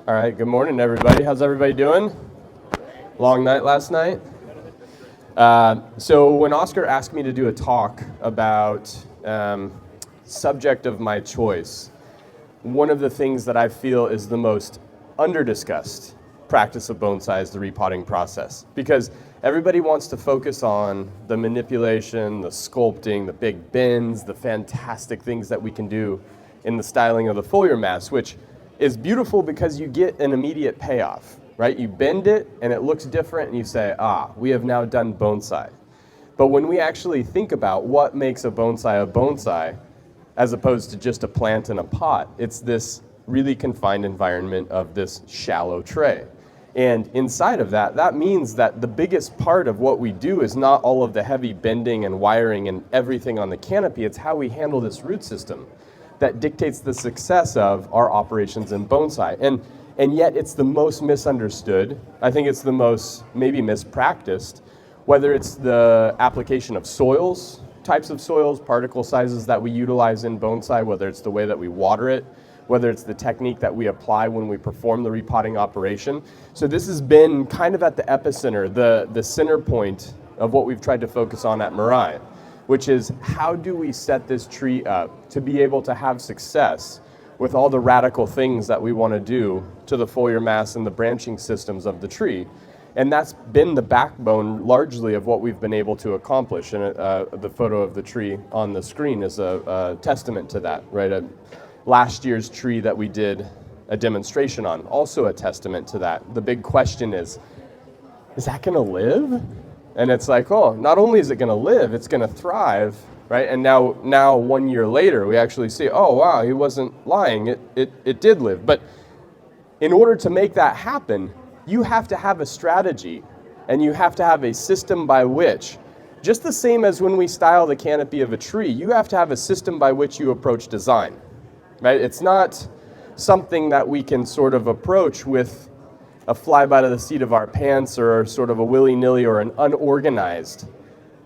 All right, good morning, everybody. How's everybody doing? Long night last night? So when Oscar asked me to do a talk about subject of my choice, one of the things that I feel is the most under-discussed practice of bonsai is the repotting process. Because everybody wants to focus on the manipulation, the sculpting, the big bends, the fantastic things that we can do in the styling of the foliar mass, which is beautiful because you get an immediate payoff, right? You bend it and it looks different and you say, we have now done bonsai. But when we actually think about what makes a bonsai, as opposed to just a plant in a pot, it's this really confined environment of this shallow tray. And inside of that, that means that the biggest part of what we do is not all of the heavy bending and wiring and everything on the canopy, it's how we handle this root system that dictates the success of our operations in bonsai. And yet it's the most misunderstood. I think it's the most maybe mispracticed, whether it's the application of soils, types of soils, particle sizes that we utilize in bonsai, whether it's the way that we water it, whether it's the technique that we apply when we perform the repotting operation. So this has been kind of at the epicenter, the center point of what we've tried to focus on at Mirai, which is how do we set this tree up to be able to have success with all the radical things that we want to do to the foliar mass and the branching systems of the tree. And that's been the backbone largely of what we've been able to accomplish. And the photo of the tree on the screen is a testament to that, right? Last year's tree that we did a demonstration on, also a testament to that. The big question is that gonna live? And it's like, not only is it gonna live, it's gonna thrive, right? And now 1 year later, we actually see, wow, he wasn't lying, it did live. But in order to make that happen, you have to have a strategy and you have to have a system by which, just the same as when we style the canopy of a tree, you have to have a system by which you approach design, right? It's not something that we can sort of approach with a fly by the seat of our pants or sort of a willy-nilly or an unorganized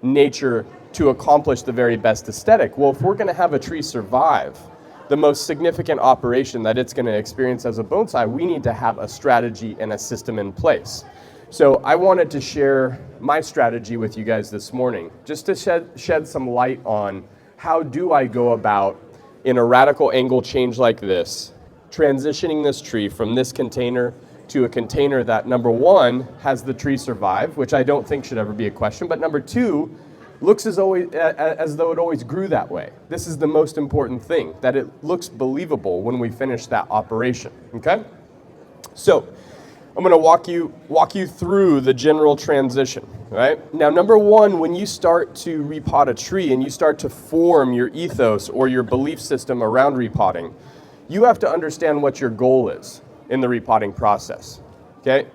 nature to accomplish the very best aesthetic. Well, if we're going to have a tree survive the most significant operation that it's going to experience as a bonsai, we need to have a strategy and a system in place. So I wanted to share my strategy with you guys this morning, just to shed some light on how do I go about, in a radical angle change like this, transitioning this tree from this container to a container that, number one, has the tree survive, which I don't think should ever be a question, but number two, looks as though it always grew that way. This is the most important thing, that it looks believable when we finish that operation, okay? So I'm gonna walk you through the general transition, right? Now, number one, when you start to repot a tree and you start to form your ethos or your belief system around repotting, you have to understand what your goal is in the repotting process, okay?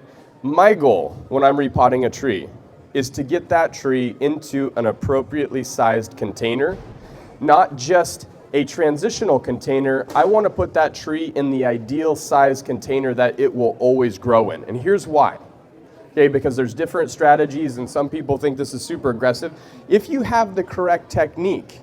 My goal when I'm repotting a tree is to get that tree into an appropriately sized container, not just a transitional container. I want to put that tree in the ideal size container that it will always grow in. And here's why. Okay, because there's different strategies and some people think this is super aggressive. If you have the correct technique,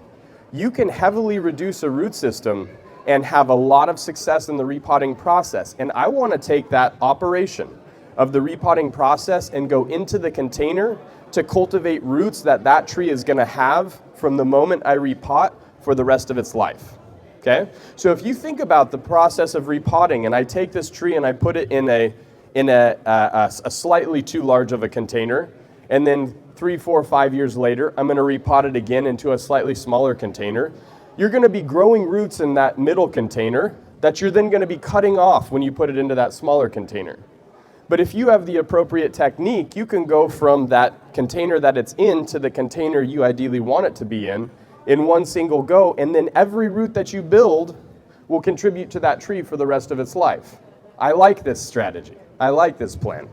you can heavily reduce a root system and have a lot of success in the repotting process. And I want to take that operation of the repotting process and go into the container to cultivate roots that tree is going to have from the moment I repot for the rest of its life, okay? So if you think about the process of repotting and I take this tree and I put it in a slightly too large of a container, and then 3, 4, 5 years later, I'm going to repot it again into a slightly smaller container, you're going to be growing roots in that middle container that you're then going to be cutting off when you put it into that smaller container. But if you have the appropriate technique, you can go from that container that it's in to the container you ideally want it to be in one single go, and then every root that you build will contribute to that tree for the rest of its life. I like this strategy. I like this plan.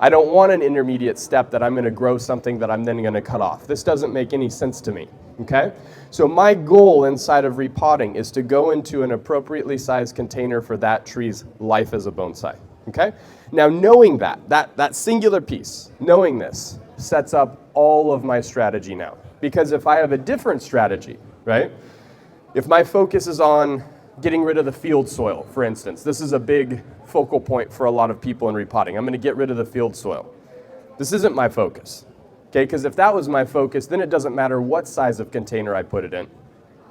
I don't want an intermediate step that I'm going to grow something that I'm then going to cut off. This doesn't make any sense to me, okay? So my goal inside of repotting is to go into an appropriately sized container for that tree's life as a bonsai, okay? Now knowing that singular piece, knowing this, sets up all of my strategy now. Because if I have a different strategy, right? If my focus is on getting rid of the field soil, for instance. This is a big focal point for a lot of people in repotting. I'm going to get rid of the field soil. This isn't my focus, okay? Because if that was my focus, then it doesn't matter what size of container I put it in.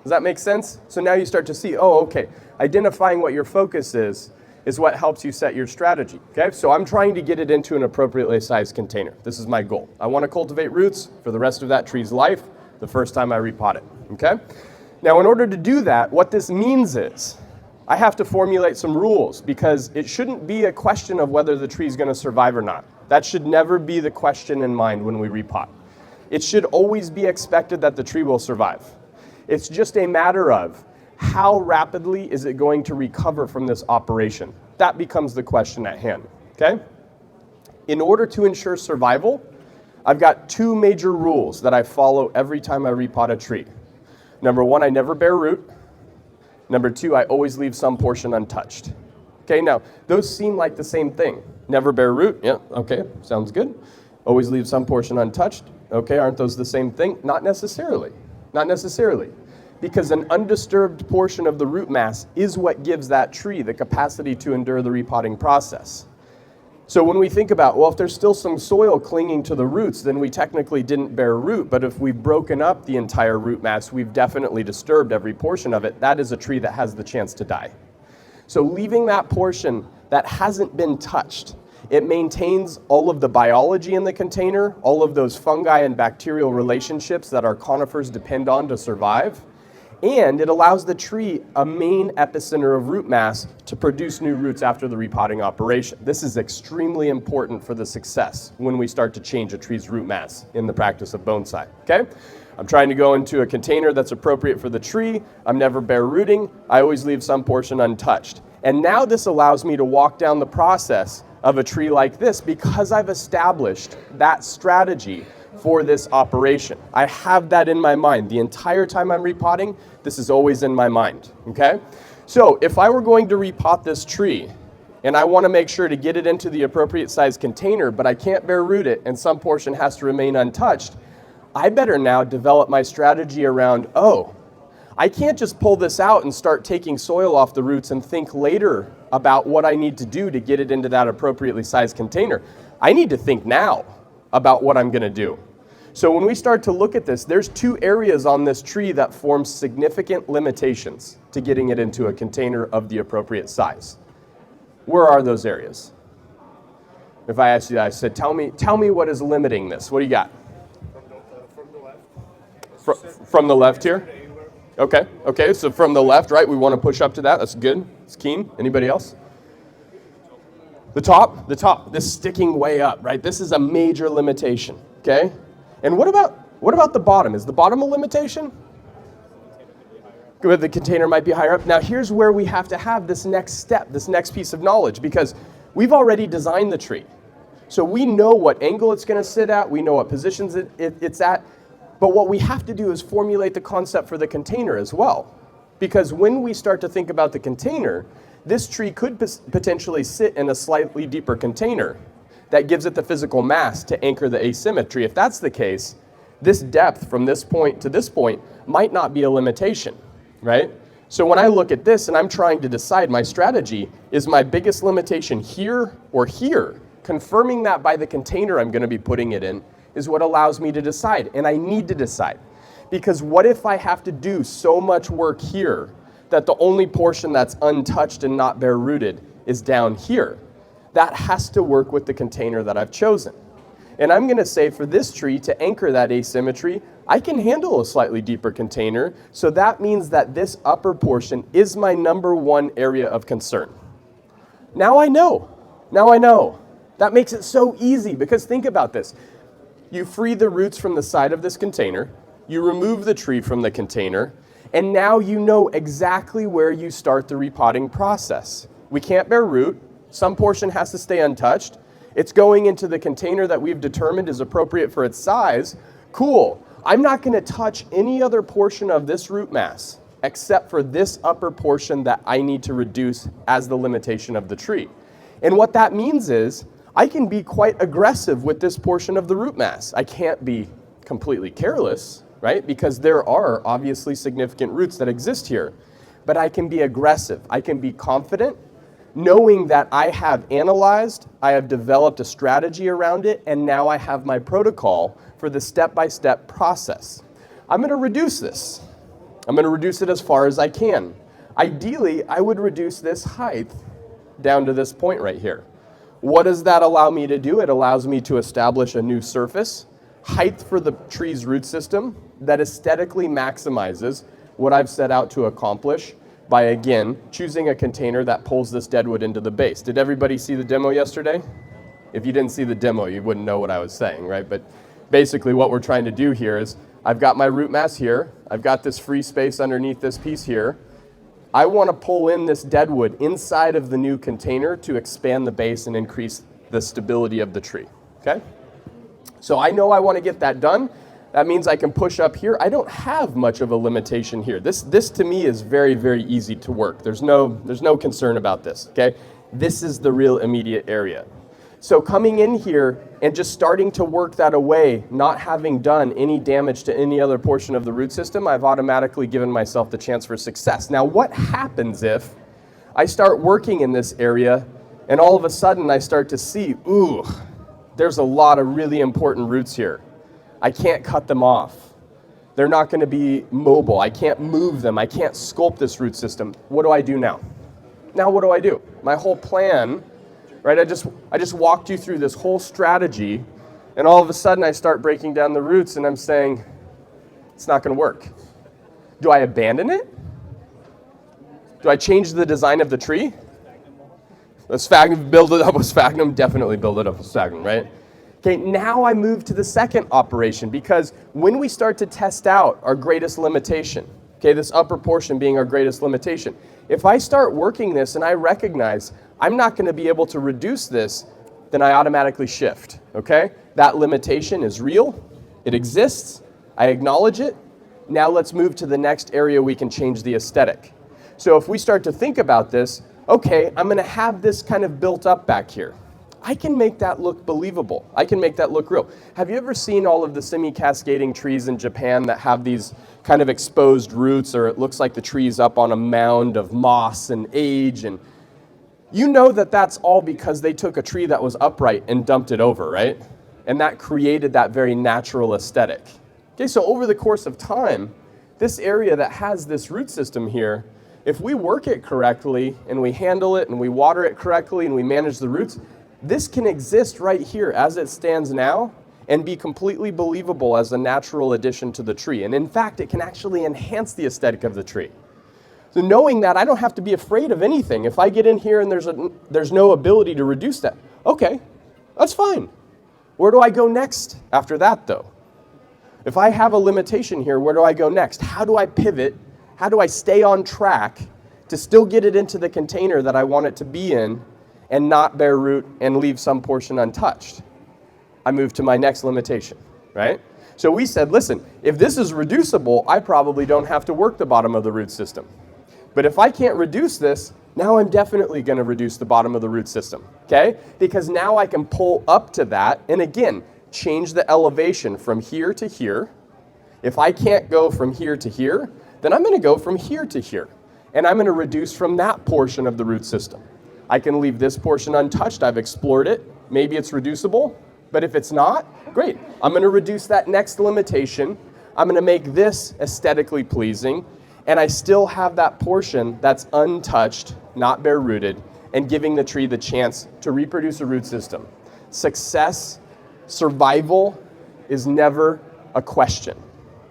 Does that make sense? So now you start to see, oh, okay, identifying what your focus is what helps you set your strategy, okay? So I'm trying to get it into an appropriately sized container. This is my goal. I want to cultivate roots for the rest of that tree's life the first time I repot it, okay? Now, in order to do that, what this means is I have to formulate some rules because it shouldn't be a question of whether the tree is going to survive or not. That should never be the question in mind when we repot. It should always be expected that the tree will survive. It's just a matter of how rapidly is it going to recover from this operation. That becomes the question at hand, okay? In order to ensure survival, I've got two major rules that I follow every time I repot a tree. Number one, I never bear root. Number two, I always leave some portion untouched. Okay, now, those seem like the same thing. Never bear root, yeah, okay, sounds good. Always leave some portion untouched. Okay, aren't those the same thing? Not necessarily. Not necessarily. Because an undisturbed portion of the root mass is what gives that tree the capacity to endure the repotting process. So when we think about, well, if there's still some soil clinging to the roots, then we technically didn't bear root. But if we've broken up the entire root mass, we've definitely disturbed every portion of it. That is a tree that has the chance to die. So leaving that portion that hasn't been touched, it maintains all of the biology in the container, all of those fungi and bacterial relationships that our conifers depend on to survive. And it allows the tree a main epicenter of root mass to produce new roots after the repotting operation. This is extremely important for the success when we start to change a tree's root mass in the practice of bonsai, okay? I'm trying to go into a container that's appropriate for the tree. I'm never bare rooting. I always leave some portion untouched. And now this allows me to walk down the process of a tree like this because I've established that strategy for this operation. I have that in my mind. The entire time I'm repotting, this is always in my mind, okay? So if I were going to repot this tree, and I want to make sure to get it into the appropriate size container, but I can't bare root it, and some portion has to remain untouched, I better now develop my strategy around, oh, I can't just pull this out and start taking soil off the roots and think later about what I need to do to get it into that appropriately sized container. I need to think now about what I'm going to do. So when we start to look at this, there's two areas on this tree that form significant limitations to getting it into a container of the appropriate size. Where are those areas? If I asked you that, I said, tell me what is limiting this. What do you got? From the left. From the left here? Okay, so from the left, right, we want to push up to that. That's good. It's keen. Anybody else? The top, this sticking way up, right? This is a major limitation, okay? And what about the bottom? Is the bottom a limitation? The container might be higher up. Now here's where we have to have this next step, this next piece of knowledge, because we've already designed the tree. So we know what angle it's going to sit at, we know what positions it's at, but what we have to do is formulate the concept for the container as well. Because when we start to think about the container, this tree could potentially sit in a slightly deeper container that gives it the physical mass to anchor the asymmetry. If that's the case, this depth from this point to this point might not be a limitation, right? So when I look at this and I'm trying to decide my strategy, is my biggest limitation here or here? Confirming that by the container I'm going to be putting it in is what allows me to decide, and I need to decide. Because what if I have to do so much work here that the only portion that's untouched and not bare rooted is down here? That has to work with the container that I've chosen. And I'm going to say for this tree, to anchor that asymmetry, I can handle a slightly deeper container, so that means that this upper portion is my number one area of concern. Now I know. That makes it so easy, because think about this. You free the roots from the side of this container, you remove the tree from the container, and now you know exactly where you start the repotting process. We can't bear root. Some portion has to stay untouched. It's going into the container that we've determined is appropriate for its size. Cool. I'm not going to touch any other portion of this root mass except for this upper portion that I need to reduce as the limitation of the tree. And what that means is I can be quite aggressive with this portion of the root mass. I can't be completely careless, right? Because there are obviously significant roots that exist here. but I can be aggressive. I can be confident, knowing that I have analyzed, I have developed a strategy around it, and now I have my protocol for the step-by-step process. I'm going to reduce this. I'm going to reduce it as far as I can. Ideally, I would reduce this height down to this point right here. What does that allow me to do? It allows me to establish a new surface, height for the tree's root system that aesthetically maximizes what I've set out to accomplish by, again, choosing a container that pulls this deadwood into the base. Did everybody see the demo yesterday? If you didn't see the demo, you wouldn't know what I was saying, right? But basically what we're trying to do here is I've got my root mass here. I've got this free space underneath this piece here. I want to pull in this deadwood inside of the new container to expand the base and increase the stability of the tree, okay? So I know I want to get that done. That means I can push up here. I don't have much of a limitation here. This to me is very, very easy to work. There's no concern about this, okay? This is the real immediate area. So coming in here and just starting to work that away, not having done any damage to any other portion of the root system, I've automatically given myself the chance for success. Now, what happens if I start working in this area and all of a sudden I start to see, ooh, there's a lot of really important roots here. I can't cut them off. They're not going to be mobile. I can't move them. I can't sculpt this root system. What do I do now? Now what do I do? My whole plan, right? I just walked you through this whole strategy, and all of a sudden I start breaking down the roots and I'm saying, it's not going to work. Do I abandon it? Do I change the design of the tree? Let's build it up with sphagnum, definitely build it up with sphagnum, right? Okay, now I move to the second operation, because when we start to test out our greatest limitation, okay, this upper portion being our greatest limitation, if I start working this and I recognize I'm not going to be able to reduce this, then I automatically shift, okay? That limitation is real, it exists, I acknowledge it. Now let's move to the next area we can change the aesthetic. So if we start to think about this, okay, I'm going to have this kind of built up back here. I can make that look believable. I can make that look real. Have you ever seen all of the semi-cascading trees in Japan that have these kind of exposed roots, or it looks like the tree's up on a mound of moss and age? And you know that that's all because they took a tree that was upright and dumped it over, right? And that created that very natural aesthetic. Okay, so over the course of time, this area that has this root system here, if we work it correctly and we handle it and we water it correctly and we manage the roots, this can exist right here as it stands now and be completely believable as a natural addition to the tree. And in fact, it can actually enhance the aesthetic of the tree. So knowing that, I don't have to be afraid of anything. If I get in here and there's no ability to reduce that, okay, that's fine. Where do I go next after that, though? If I have a limitation here, where do I go next? How do I pivot? How do I stay on track to still get it into the container that I want it to be in and not bear root and leave some portion untouched? I move to my next limitation, right? So we said, listen, if this is reducible, I probably don't have to work the bottom of the root system. But if I can't reduce this, now I'm definitely going to reduce the bottom of the root system, okay? Because now I can pull up to that and again, change the elevation from here to here. If I can't go from here to here, then I'm going to go from here to here. And I'm going to reduce from that portion of the root system. I can leave this portion untouched. I've explored it. Maybe it's reducible, but if it's not, great. I'm going to reduce that next limitation. I'm going to make this aesthetically pleasing, and I still have that portion that's untouched, not bare rooted, and giving the tree the chance to reproduce a root system. Success, survival is never a question.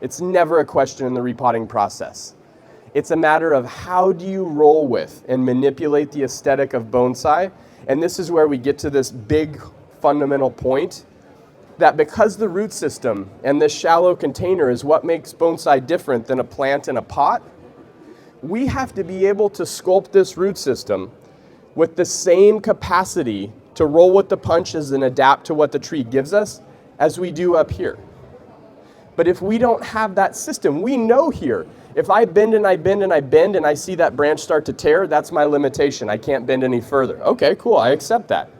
It's never a question in the repotting process. It's a matter of how do you roll with and manipulate the aesthetic of bonsai. And this is where we get to this big fundamental point that because the root system and this shallow container is what makes bonsai different than a plant in a pot, we have to be able to sculpt this root system with the same capacity to roll with the punches and adapt to what the tree gives us as we do up here. But if we don't have that system, we know here, if I bend and I bend and I bend and I see that branch start to tear, that's my limitation. I can't bend any further. Okay, cool, I accept that.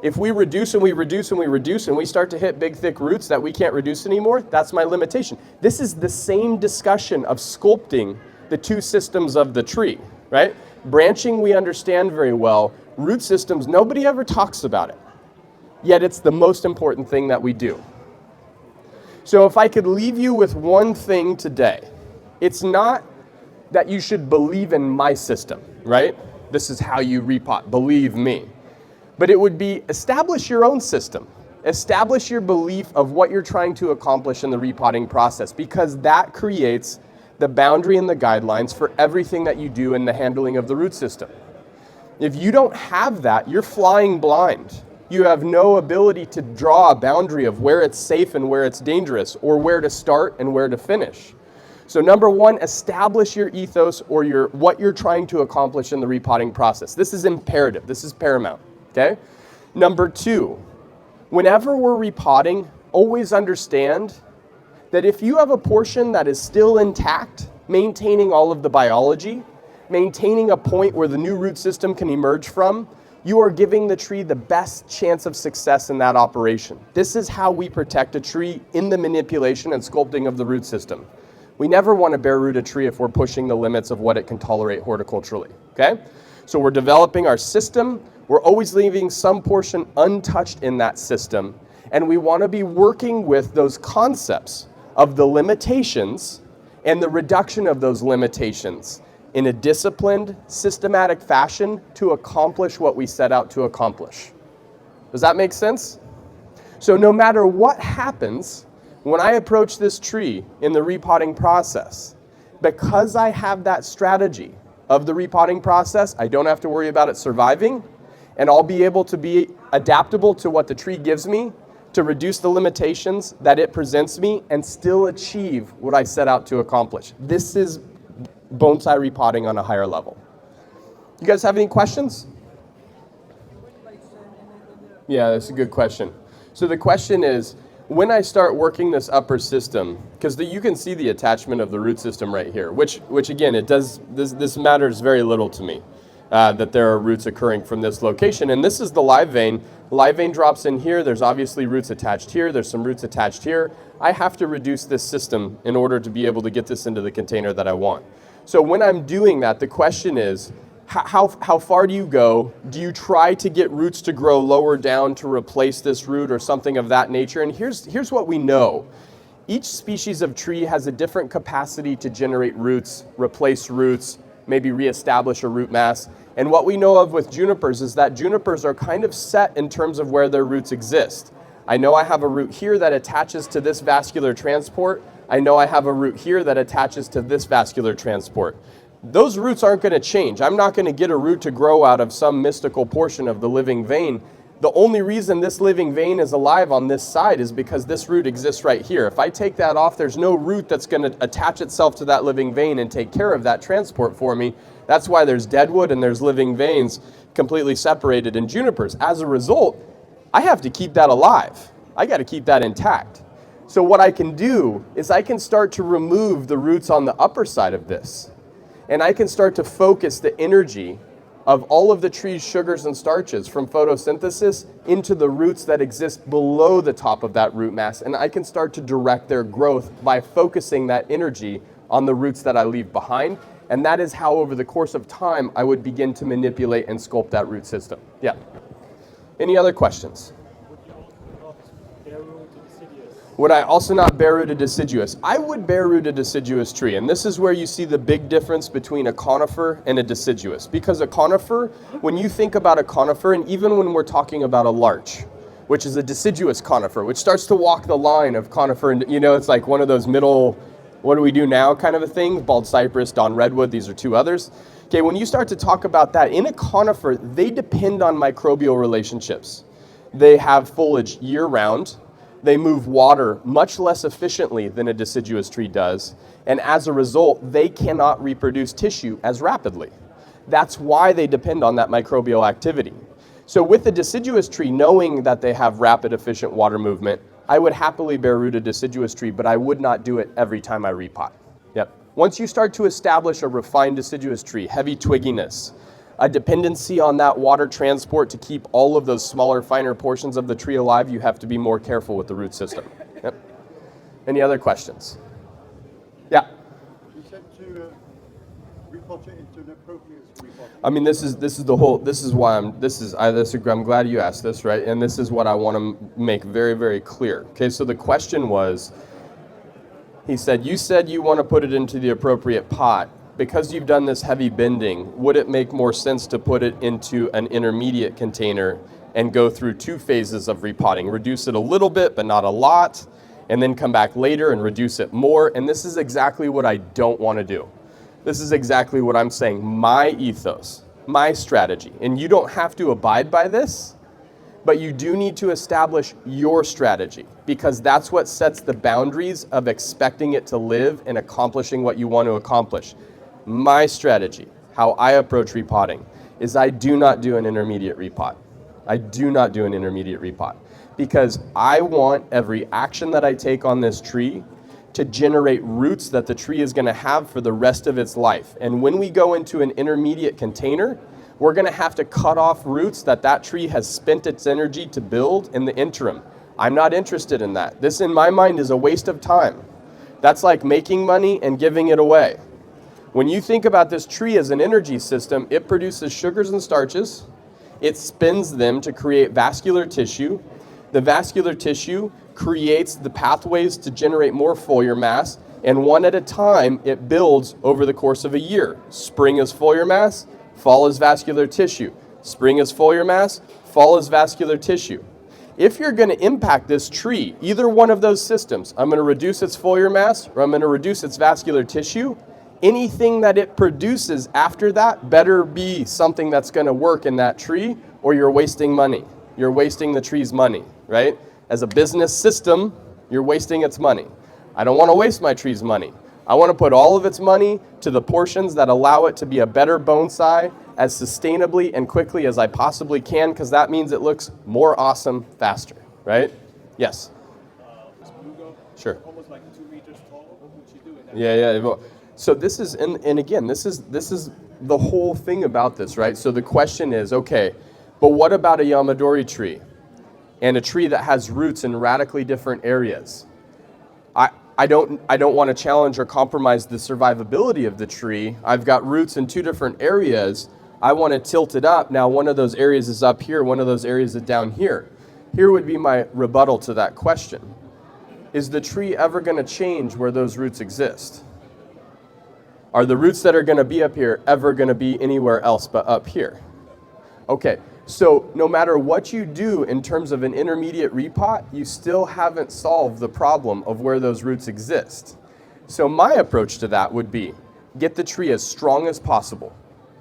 If we reduce and we reduce and we reduce and we start to hit big, thick roots that we can't reduce anymore, that's my limitation. This is the same discussion of sculpting the two systems of the tree, right? Branching we understand very well. Root systems, nobody ever talks about it. Yet it's the most important thing that we do. So if I could leave you with one thing today, it's not that you should believe in my system, right? This is how you repot, believe me. But it would be establish your own system. Establish your belief of what you're trying to accomplish in the repotting process, because that creates the boundary and the guidelines for everything that you do in the handling of the root system. If you don't have that, you're flying blind. You have no ability to draw a boundary of where it's safe and where it's dangerous, or where to start and where to finish. So number one, establish your ethos or what you're trying to accomplish in the repotting process. This is imperative. This is paramount, okay? Number two, whenever we're repotting, always understand that if you have a portion that is still intact, maintaining all of the biology, maintaining a point where the new root system can emerge from, you are giving the tree the best chance of success in that operation. This is how we protect a tree in the manipulation and sculpting of the root system. We never want to bare root a tree if we're pushing the limits of what it can tolerate horticulturally, okay? So we're developing our system. We're always leaving some portion untouched in that system. And we want to be working with those concepts of the limitations and the reduction of those limitations in a disciplined, systematic fashion to accomplish what we set out to accomplish. Does that make sense? So no matter what happens, when I approach this tree in the repotting process, because I have that strategy of the repotting process, I don't have to worry about it surviving, and I'll be able to be adaptable to what the tree gives me to reduce the limitations that it presents me and still achieve what I set out to accomplish. This is bonsai repotting on a higher level. You guys have any questions? Yeah, that's a good question. So the question is, when I start working this upper system, because you can see the attachment of the root system right here, which again, this matters very little to me, that there are roots occurring from this location. And this is the live vein. Live vein drops in here. There's obviously roots attached here. There's some roots attached here. I have to reduce this system in order to be able to get this into the container that I want. So when I'm doing that, the question is, how far do you go? Do you try to get roots to grow lower down to replace this root or something of that nature? And here's what we know. Each species of tree has a different capacity to generate roots, replace roots, maybe reestablish a root mass. And what we know of with junipers is that junipers are kind of set in terms of where their roots exist. I know I have a root here that attaches to this vascular transport. I know I have a root here that attaches to this vascular transport. Those roots aren't going to change. I'm not going to get a root to grow out of some mystical portion of the living vein. The only reason this living vein is alive on this side is because this root exists right here. If I take that off, there's no root that's going to attach itself to that living vein and take care of that transport for me. That's why there's deadwood and there's living veins completely separated in junipers. As a result, I have to keep that alive. I got to keep that intact. So what I can do is I can start to remove the roots on the upper side of this. And I can start to focus the energy of all of the tree's sugars and starches from photosynthesis into the roots that exist below the top of that root mass. And I can start to direct their growth by focusing that energy on the roots that I leave behind. And that is how, over the course of time, I would begin to manipulate and sculpt that root system. Yeah. Any other questions? Would I also not bare root a deciduous? I would bare root a deciduous tree, and this is where you see the big difference between a conifer and a deciduous. Because a conifer, when you think about a conifer, and even when we're talking about a larch, which is a deciduous conifer, which starts to walk the line of conifer, and it's like one of those middle, what do we do now kind of a thing, bald cypress, Don redwood, these are two others. Okay, when you start to talk about that, in a conifer, they depend on microbial relationships. They have foliage year-round. They move water much less efficiently than a deciduous tree does, and as a result, they cannot reproduce tissue as rapidly. That's why they depend on that microbial activity. So with a deciduous tree, knowing that they have rapid, efficient water movement, I would happily bare root a deciduous tree, but I would not do it every time I repot. Yep. Once you start to establish a refined deciduous tree, heavy twigginess, a dependency on that water transport to keep all of those smaller, finer portions of the tree alive, you have to be more careful with the root system. Yep. Any other questions? Yeah? You said to repot it into an appropriate repot? I mean, this is why I'm glad you asked this, right? And this is what I want to make very, very clear. Okay, so the question was, he said, you said you want to put it into the appropriate pot. Because you've done this heavy bending, would it make more sense to put it into an intermediate container and go through 2 phases of repotting? Reduce it a little bit, but not a lot, and then come back later and reduce it more. And this is exactly what I don't want to do. This is exactly what I'm saying, my ethos, my strategy. And you don't have to abide by this, but you do need to establish your strategy, because that's what sets the boundaries of expecting it to live and accomplishing what you want to accomplish. My strategy, how I approach repotting, is I do not do an intermediate repot. I do not do an intermediate repot because I want every action that I take on this tree to generate roots that the tree is going to have for the rest of its life. And when we go into an intermediate container, we're going to have to cut off roots that tree has spent its energy to build in the interim. I'm not interested in that. This, in my mind, is a waste of time. That's like making money and giving it away. When you think about this tree as an energy system, it produces sugars and starches. It spins them to create vascular tissue. The vascular tissue creates the pathways to generate more foliar mass, and one at a time, it builds over the course of a year. Spring is foliar mass, fall is vascular tissue. Spring is foliar mass, fall is vascular tissue. If you're going to impact this tree, either one of those systems, I'm going to reduce its foliar mass or I'm going to reduce its vascular tissue, anything that it produces after that better be something that's going to work in that tree, or you're wasting money. You're wasting the tree's money, right? As a business system, you're wasting its money. I don't want to waste my tree's money. I want to put all of its money to the portions that allow it to be a better bonsai as sustainably and quickly as I possibly can, because that means it looks more awesome faster, right? Yes? This bluegill, Sure. almost like 2 meters tall. What would you do in that? Yeah. So this is, and again, this is the whole thing about this, right? So the question is, okay, but what about a Yamadori tree and a tree that has roots in radically different areas? I don't want to challenge or compromise the survivability of the tree. I've got roots in 2 different areas. I want to tilt it up. Now, one of those areas is up here. One of those areas is down here. Here would be my rebuttal to that question. Is the tree ever going to change where those roots exist? Are the roots that are going to be up here ever going to be anywhere else but up here? Okay, so no matter what you do in terms of an intermediate repot, you still haven't solved the problem of where those roots exist. So my approach to that would be, get the tree as strong as possible.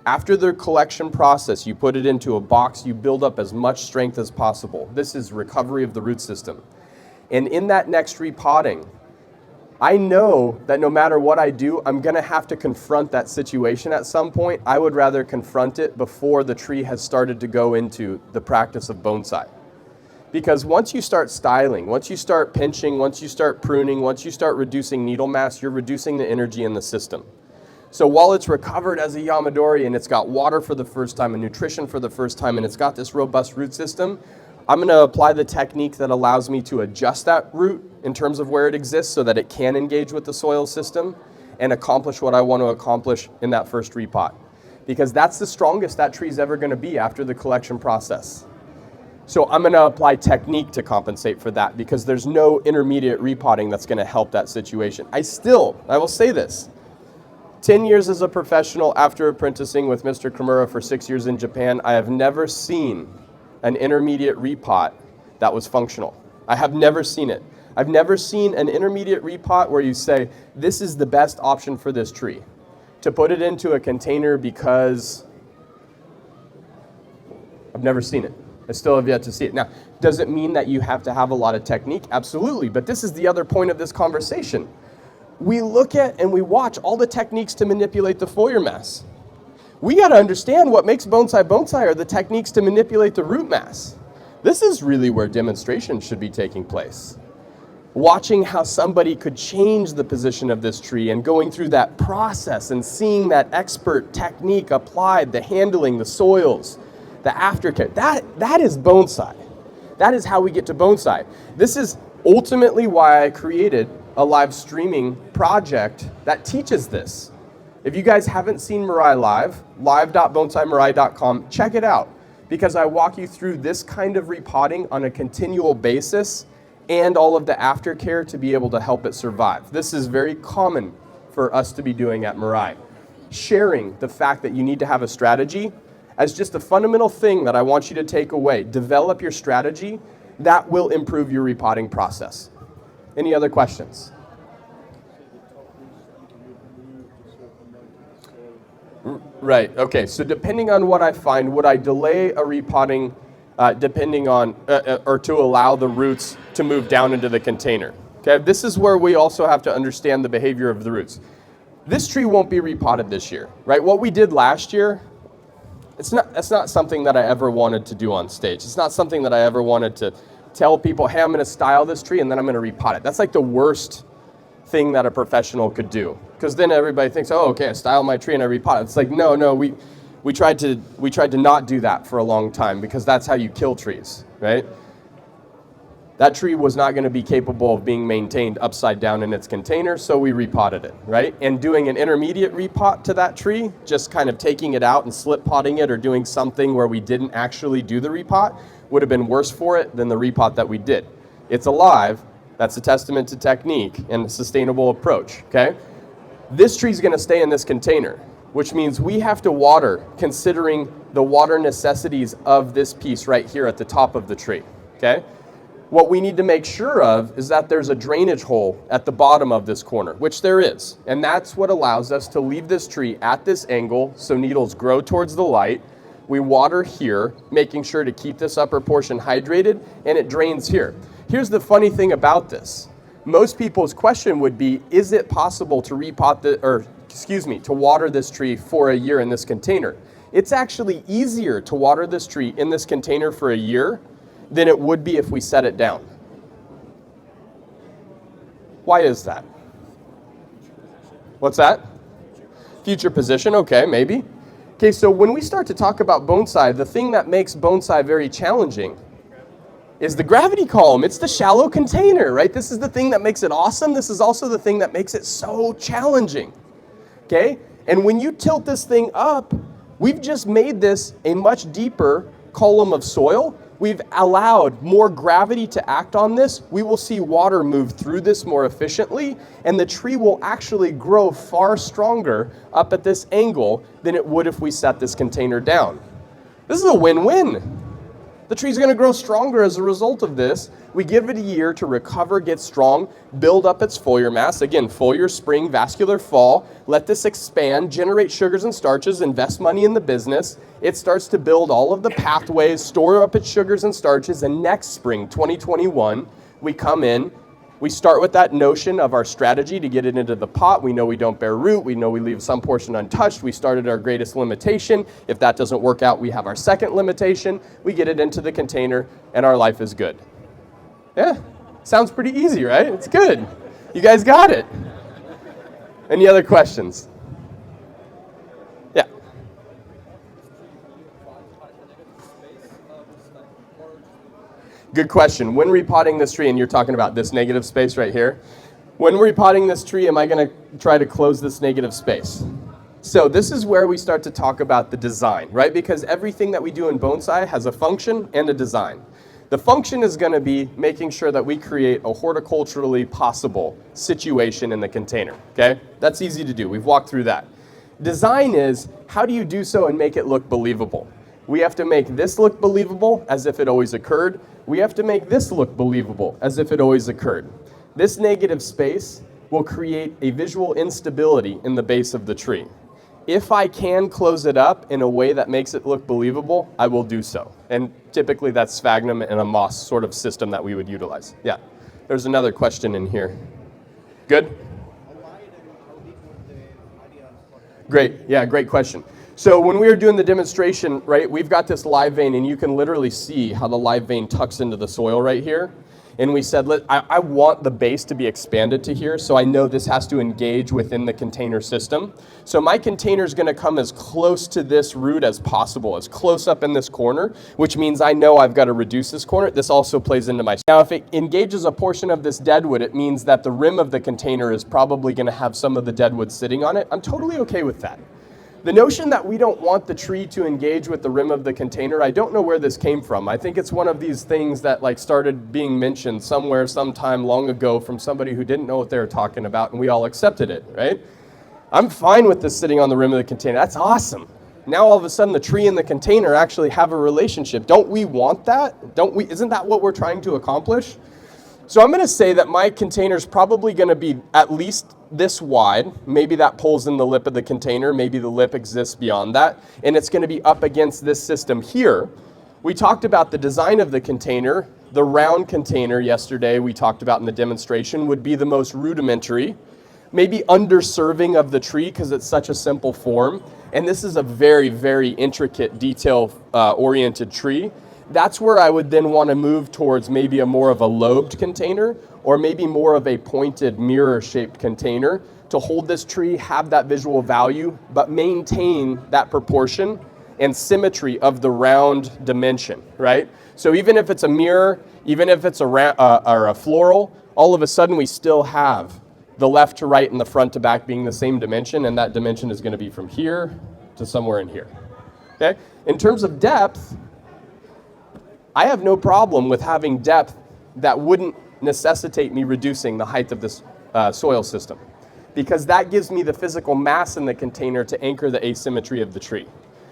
After the collection process, you put it into a box, you build up as much strength as possible. This is recovery of the root system. And in that next repotting, I know that no matter what I do, I'm going to have to confront that situation at some point. I would rather confront it before the tree has started to go into the practice of bonsai. Because once you start styling, once you start pinching, once you start pruning, once you start reducing needle mass, you're reducing the energy in the system. So while it's recovered as a Yamadori and it's got water for the first time and nutrition for the first time and it's got this robust root system, I'm going to apply the technique that allows me to adjust that root in terms of where it exists so that it can engage with the soil system and accomplish what I want to accomplish in that first repot. Because that's the strongest that tree's ever going to be after the collection process. So I'm going to apply technique to compensate for that because there's no intermediate repotting that's going to help that situation. I will say this, 10 years as a professional after apprenticing with Mr. Kimura for 6 years in Japan, I have never seen an intermediate repot that was functional. I have never seen it. I've never seen an intermediate repot where you say, this is the best option for this tree. To put it into a container because I've never seen it. I still have yet to see it. Now, does it mean that you have to have a lot of technique? Absolutely, but this is the other point of this conversation. We look at and we watch all the techniques to manipulate the foliar mass. We got to understand what makes bonsai are the techniques to manipulate the root mass. This is really where demonstration should be taking place. Watching how somebody could change the position of this tree and going through that process and seeing that expert technique applied, the handling, the soils, the aftercare, that is bonsai. That is how we get to bonsai. This is ultimately why I created a live streaming project that teaches this. If you guys haven't seen Mirai live, live.bonsaimarai.com, check it out, because I walk you through this kind of repotting on a continual basis and all of the aftercare to be able to help it survive. This is very common for us to be doing at Mirai. Sharing the fact that you need to have a strategy as just a fundamental thing that I want you to take away. Develop your strategy. That will improve your repotting process. Any other questions? Right, okay, so depending on what I find, would I delay a repotting depending on, or to allow the roots to move down into the container? Okay, this is where we also have to understand the behavior of the roots. This tree won't be repotted this year, right? What we did last year, it's not something that I ever wanted to do on stage. It's not something that I ever wanted to tell people, hey, I'm gonna style this tree and then I'm gonna repot it. That's like the worst thing that a professional could do. Because then everybody thinks, oh, okay, I style my tree and I repot it. It's like, no, we tried to not do that for a long time, because that's how you kill trees, right? That tree was not going to be capable of being maintained upside down in its container, so we repotted it, right? And doing an intermediate repot to that tree, just kind of taking it out and slip potting it or doing something where we didn't actually do the repot, would have been worse for it than the repot that we did. It's alive. That's a testament to technique and a sustainable approach, okay? This tree's going to stay in this container, which means we have to water considering the water necessities of this piece right here at the top of the tree, okay? What we need to make sure of is that there's a drainage hole at the bottom of this corner, which there is. And that's what allows us to leave this tree at this angle so needles grow towards the light. We water here, making sure to keep this upper portion hydrated, and it drains here. Here's the funny thing about this. Most people's question would be, is it possible to to water this tree for a year in this container? It's actually easier to water this tree in this container for a year than it would be if we set it down. Why is that? What's that? Future position, okay, maybe. Okay, so when we start to talk about bonsai, the thing that makes bonsai very challenging is the gravity column. It's the shallow container, right? This is the thing that makes it awesome. This is also the thing that makes it so challenging, okay? And when you tilt this thing up, we've just made this a much deeper column of soil. We've allowed more gravity to act on this. We will see water move through this more efficiently, and the tree will actually grow far stronger up at this angle than it would if we set this container down. This is a win-win. The tree's gonna grow stronger as a result of this. We give it a year to recover, get strong, build up its foliar mass. Again, foliar spring, vascular fall. Let this expand, generate sugars and starches, invest money in the business. It starts to build all of the pathways, store up its sugars and starches, and next spring, 2021, we come in. We start with that notion of our strategy to get it into the pot. We know we don't bear root. We know we leave some portion untouched. We started our greatest limitation. If that doesn't work out, we have our second limitation. We get it into the container, and our life is good. Yeah, sounds pretty easy, right? It's good. You guys got it. Any other questions? Yeah. Good question. When repotting this tree, and you're talking about this negative space right here, when repotting this tree, am I going to try to close this negative space? So this is where we start to talk about the design, right? Because everything that we do in bonsai has a function and a design. The function is going to be making sure that we create a horticulturally possible situation in the container, okay? That's easy to do. We've walked through that. Design is, how do you do so and make it look believable? We have to make this look believable as if it always occurred. We have to make this look believable as if it always occurred. This negative space will create a visual instability in the base of the tree. If I can close it up in a way that makes it look believable, I will do so. And typically that's sphagnum and a moss sort of system that we would utilize. Yeah, there's another question in here. Good? Great, yeah, great question. So when we were doing the demonstration, right, we've got this live vein, and you can literally see how the live vein tucks into the soil right here. and we said, I want the base to be expanded to here, so I know this has to engage within the container system. So my container is going to come as close to this root as possible, as close up in this corner, which means I know I've got to reduce this corner. This also plays into my... Now, if it engages a portion of this deadwood, it means that the rim of the container is probably going to have some of the deadwood sitting on it. I'm totally okay with that. The notion that we don't want the tree to engage with the rim of the container, I don't know where this came from. I think it's one of these things that like started being mentioned somewhere sometime long ago from somebody who didn't know what they were talking about, and we all accepted it, right? I'm fine with this sitting on the rim of the container. That's awesome. Now all of a sudden the tree and the container actually have a relationship. Don't we want that? Don't we? Isn't that what we're trying to accomplish? So I'm going to say that my container is probably going to be at least this wide. Maybe that pulls in the lip of the container. Maybe the lip exists beyond that. And it's going to be up against this system here. We talked about the design of the container. The round container yesterday we talked about in the demonstration would be the most rudimentary, maybe underserving of the tree because it's such a simple form. And this is a very, very intricate, detail-oriented tree. That's where I would then want to move towards maybe a more of a lobed container or maybe more of a pointed mirror-shaped container to hold this tree, have that visual value, but maintain that proportion and symmetry of the round dimension, right? So even if it's a mirror, even if it's or a floral, all of a sudden we still have the left to right and the front to back being the same dimension, and that dimension is going to be from here to somewhere in here, okay? In terms of depth, I have no problem with having depth that wouldn't necessitate me reducing the height of this soil system, because that gives me the physical mass in the container to anchor the asymmetry of the tree.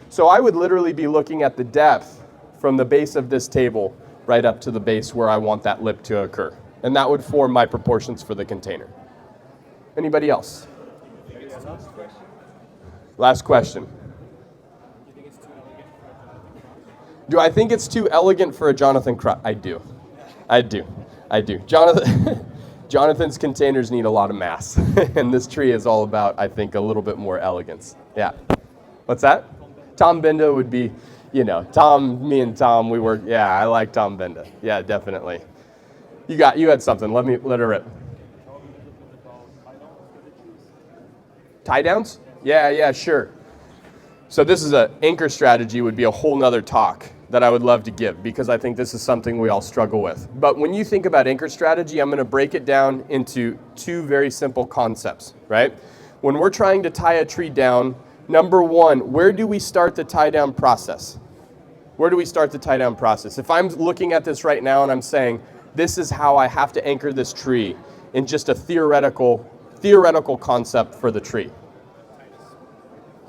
So I would literally be looking at the depth from the base of this table right up to the base where I want that lip to occur. And that would form my proportions for the container. Anybody else? Last question. Do I think it's too elegant for a Jonathan Crop? I do. Jonathan's containers need a lot of mass. And this tree is all about, I think, a little bit more elegance. Yeah. What's that? Tom Benda would be, me and Tom, we work, yeah, I like Tom Benda. Yeah, definitely. You had something. Let her rip. Tie downs? Yeah, sure. So this is an anchor strategy would be a whole nother talk that I would love to give, because I think this is something we all struggle with. But when you think about anchor strategy, I'm going to break it down into two very simple concepts, right? When we're trying to tie a tree down, number one, where do we start the tie down process? Where do we start the tie down process? If I'm looking at this right now and I'm saying, this is how I have to anchor this tree in just a theoretical concept for the tree.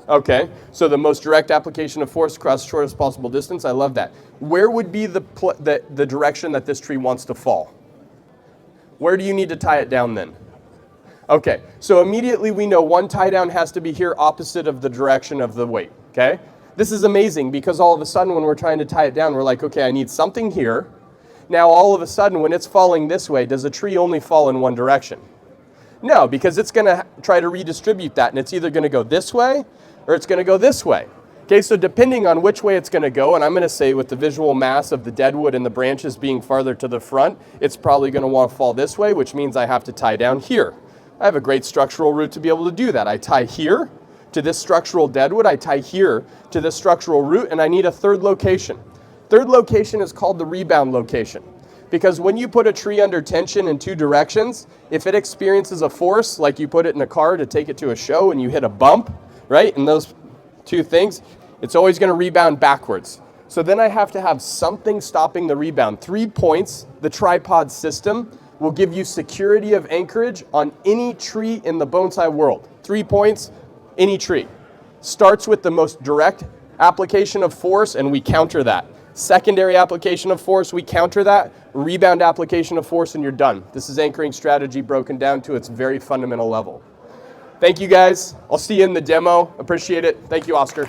Okay, so the most direct application of force across the shortest possible distance, I love that. Where would be the direction that this tree wants to fall? Where do you need to tie it down then? Okay, so immediately we know one tie down has to be here opposite of the direction of the weight, okay? This is amazing because all of a sudden when we're trying to tie it down, we're like, okay, I need something here. Now all of a sudden when it's falling this way, does a tree only fall in one direction? No, because it's going to try to redistribute that, and it's either going to go this way or it's going to go this way. Okay, so depending on which way it's going to go, and I'm going to say with the visual mass of the deadwood and the branches being farther to the front, it's probably going to want to fall this way, which means I have to tie down here. I have a great structural route to be able to do that. I tie here to this structural deadwood, I tie here to this structural root, and I need a third location. Third location is called the rebound location. Because when you put a tree under tension in two directions, if it experiences a force, like you put it in a car to take it to a show and you hit a bump, right, and those two things, it's always going to rebound backwards. So then I have to have something stopping the rebound. 3 points, the tripod system, will give you security of anchorage on any tree in the bonsai world. 3 points, any tree. Starts with the most direct application of force, and we counter that. Secondary application of force, we counter that. Rebound application of force, and you're done. This is anchoring strategy broken down to its very fundamental level. Thank you guys. I'll see you in the demo. Appreciate it. Thank you, Oscar.